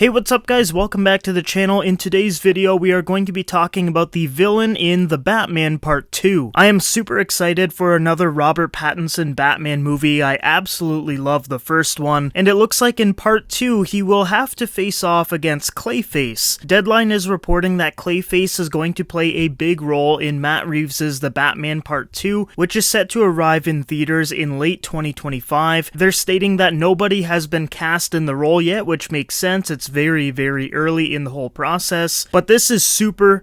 Hey, what's up guys? Welcome back to the channel. In today's video, we are going to be talking about the villain in The Batman Part 2. I am super excited for another Robert Pattinson Batman movie. I absolutely love the first one, and it looks like in Part 2, he will have to face off against Clayface. Deadline is reporting that Clayface is going to play a big role in Matt Reeves' The Batman Part 2, which is set to arrive in theaters in late 2025. They're stating that nobody has been cast in the role yet, which makes sense. It's very early in the whole process, but this is super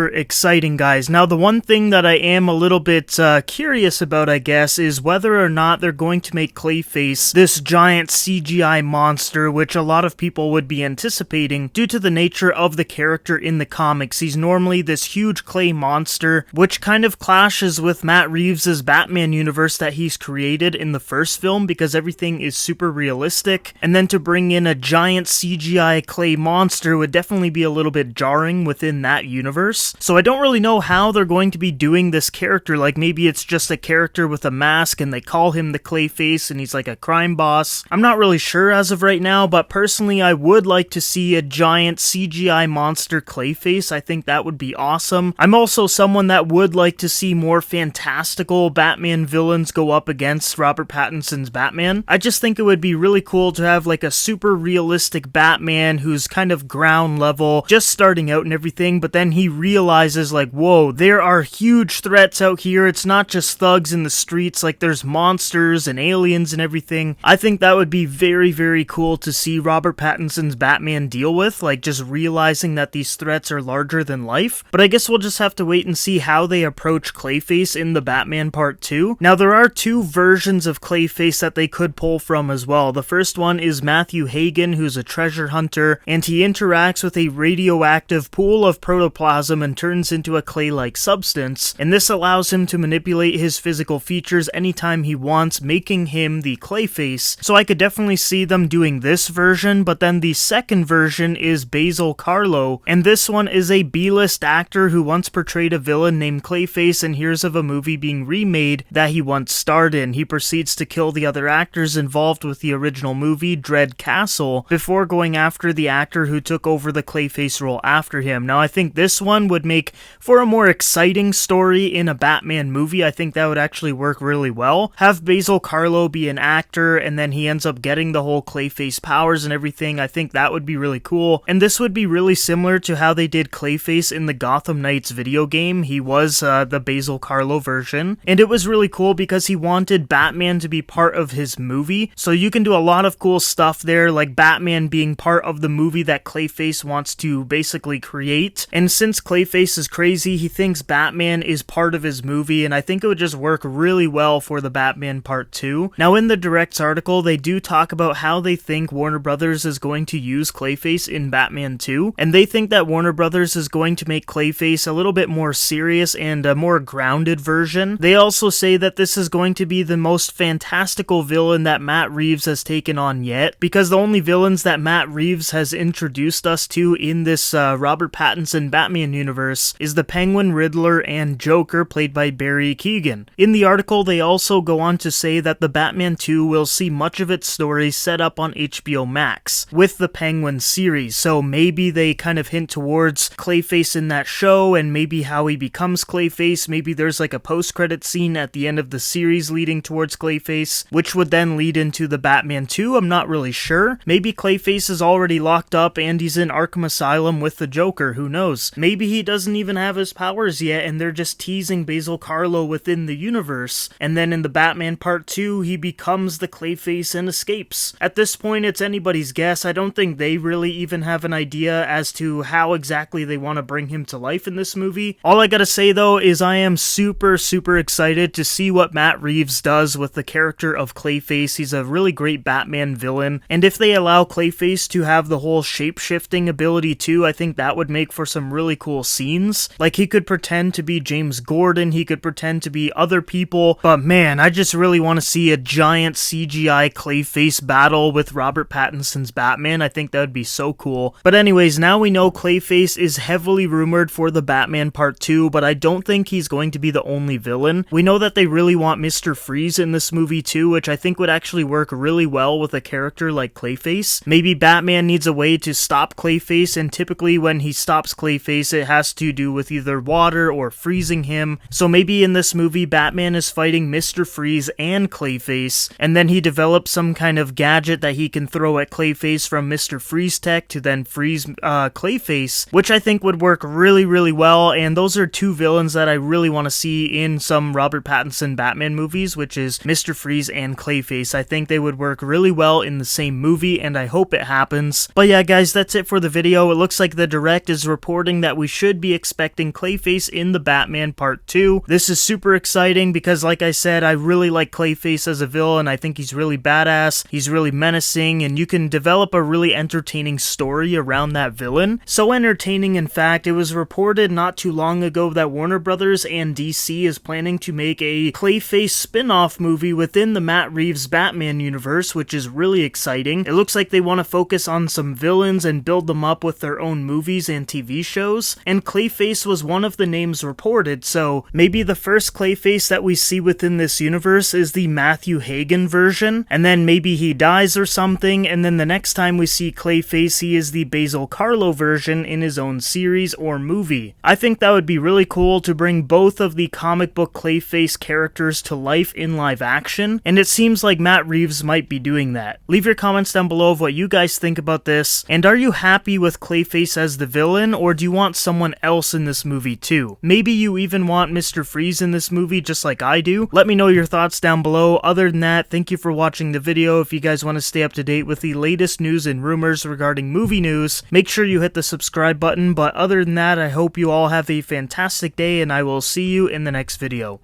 exciting, guys. Now, the one thing that I am a little bit curious about, I guess, is whether or not they're going to make Clayface this giant CGI monster, which a lot of people would be anticipating due to the nature of the character in the comics. He's normally this huge clay monster, which kind of clashes with Matt Reeves' Batman universe that he's created in the first film, because everything is super realistic, and then to bring in a giant CGI clay monster would definitely be a little bit jarring within that universe. So I don't really know how they're going to be doing this character. Like, maybe it's just a character with a mask and they call him the Clayface and he's like a crime boss. I'm not really sure as of right now, but personally I would like to see a giant CGI monster Clayface. I think that would be awesome. I'm also someone that would like to see more fantastical Batman villains go up against Robert Pattinson's Batman. I just think it would be really cool to have like a super realistic Batman who's kind of ground level, just starting out and everything, but then he realizes like, whoa, there are huge threats out here. It's not just thugs in the streets, like there's monsters and aliens and everything. I think that would be very cool to see Robert Pattinson's Batman deal with, like just realizing that these threats are larger than life. But I guess we'll just have to wait and see how they approach Clayface in The Batman Part 2. Now, there are two versions of Clayface that they could pull from as well. The first one is Matthew Hagen, who's a treasure hunter, and he interacts with a radioactive pool of protoplasm and turns into a clay-like substance, and this allows him to manipulate his physical features anytime he wants, making him the Clayface. So I could definitely see them doing this version, but then the second version is Basil Karlo, and this one is a B-list actor who once portrayed a villain named Clayface and hears of a movie being remade that he once starred in. He proceeds to kill the other actors involved with the original movie, Dread Castle, before going after the actor who took over the Clayface role after him. Now, I think this one would make for a more exciting story in a Batman movie. I think that would actually work really well. Have Basil Karlo be an actor, and then he ends up getting the whole Clayface powers and everything. I think that would be really cool, and this would be really similar to how they did Clayface in the Gotham Knights video game. He was the Basil Karlo version, and it was really cool because he wanted Batman to be part of his movie, so you can do a lot of cool stuff there, like Batman being part of the movie that Clayface wants to basically create. And since Clayface is crazy, he thinks Batman is part of his movie, and I think it would just work really well for the Batman Part 2. Now, in the Directs article, they do talk about how they think Warner Brothers is going to use Clayface in Batman 2, and they think that Warner Brothers is going to make Clayface a little bit more serious and a more grounded version. They also say that this is going to be the most fantastical villain that Matt Reeves has taken on yet, because the only villains that Matt Reeves has introduced us to in this Robert Pattinson Batman universe is the Penguin, Riddler, and Joker, played by Barry Keoghan. In the article, they also go on to say that the Batman 2 will see much of its story set up on HBO Max with the Penguin series, so maybe they kind of hint towards Clayface in that show and maybe how he becomes Clayface. Maybe there's like a post-credit scene at the end of the series leading towards Clayface, which would then lead into the Batman 2. I'm not really sure. Maybe Clayface is already locked up and he's in Arkham Asylum with the Joker, who knows? Maybe he doesn't even have his powers yet and they're just teasing Basil Karlo within the universe, and then in the Batman Part 2 he becomes the Clayface and escapes. At this point, it's anybody's guess. I don't think they really even have an idea as to how exactly they want to bring him to life in this movie. All I gotta say though is I am super excited to see what Matt Reeves does with the character of Clayface. He's a really great Batman villain, and if they allow Clayface to have the whole shape-shifting ability too, I think that would make for some really cool scenes. Like, he could pretend to be James Gordon, he could pretend to be other people, but man, I just really want to see a giant CGI Clayface battle with Robert Pattinson's Batman. I think that would be so cool. But anyways, now we know Clayface is heavily rumored for the Batman Part 2, but I don't think he's going to be the only villain. We know that they really want Mr. Freeze in this movie too, which I think would actually work really well with a character like Clayface. Maybe Batman Batman needs a way to stop Clayface, and typically when he stops Clayface, it has to do with either water or freezing him. So maybe in this movie, Batman is fighting Mr. Freeze and Clayface, and then he develops some kind of gadget that he can throw at Clayface from Mr. Freeze tech to then freeze Clayface, which I think would work really, really well. And those are two villains that I really want to see in some Robert Pattinson Batman movies, which is Mr. Freeze and Clayface. I think they would work really well in the same movie, and I hope it happens. But yeah, guys, that's it for the video. It looks like the Direct is reporting that we should be expecting Clayface in the Batman Part 2. This is super exciting because, like I said, I really like Clayface as a villain. I think he's really badass, he's really menacing, and you can develop a really entertaining story around that villain. So entertaining, in fact, it was reported not too long ago that Warner Brothers and DC is planning to make a Clayface spin-off movie within the Matt Reeves Batman universe, which is really exciting. It looks like they want to focus on some villains and build them up with their own movies and TV shows, and Clayface was one of the names reported, so maybe the first Clayface that we see within this universe is the Matthew Hagen version, and then maybe he dies or something, and then the next time we see Clayface, he is the Basil Karlo version in his own series or movie. I think that would be really cool to bring both of the comic book Clayface characters to life in live action, and it seems like Matt Reeves might be doing that. Leave your comments down below of what you guys think about this, and are you happy with Clayface as the villain, or do you want someone else in this movie too? Maybe you even want Mr. Freeze in this movie just like I do. Let me know your thoughts down below. Other than that, thank you for watching the video. If you guys want to stay up to date with the latest news and rumors regarding movie news, make sure you hit the subscribe button. But other than that, I hope you all have a fantastic day, and I will see you in the next video.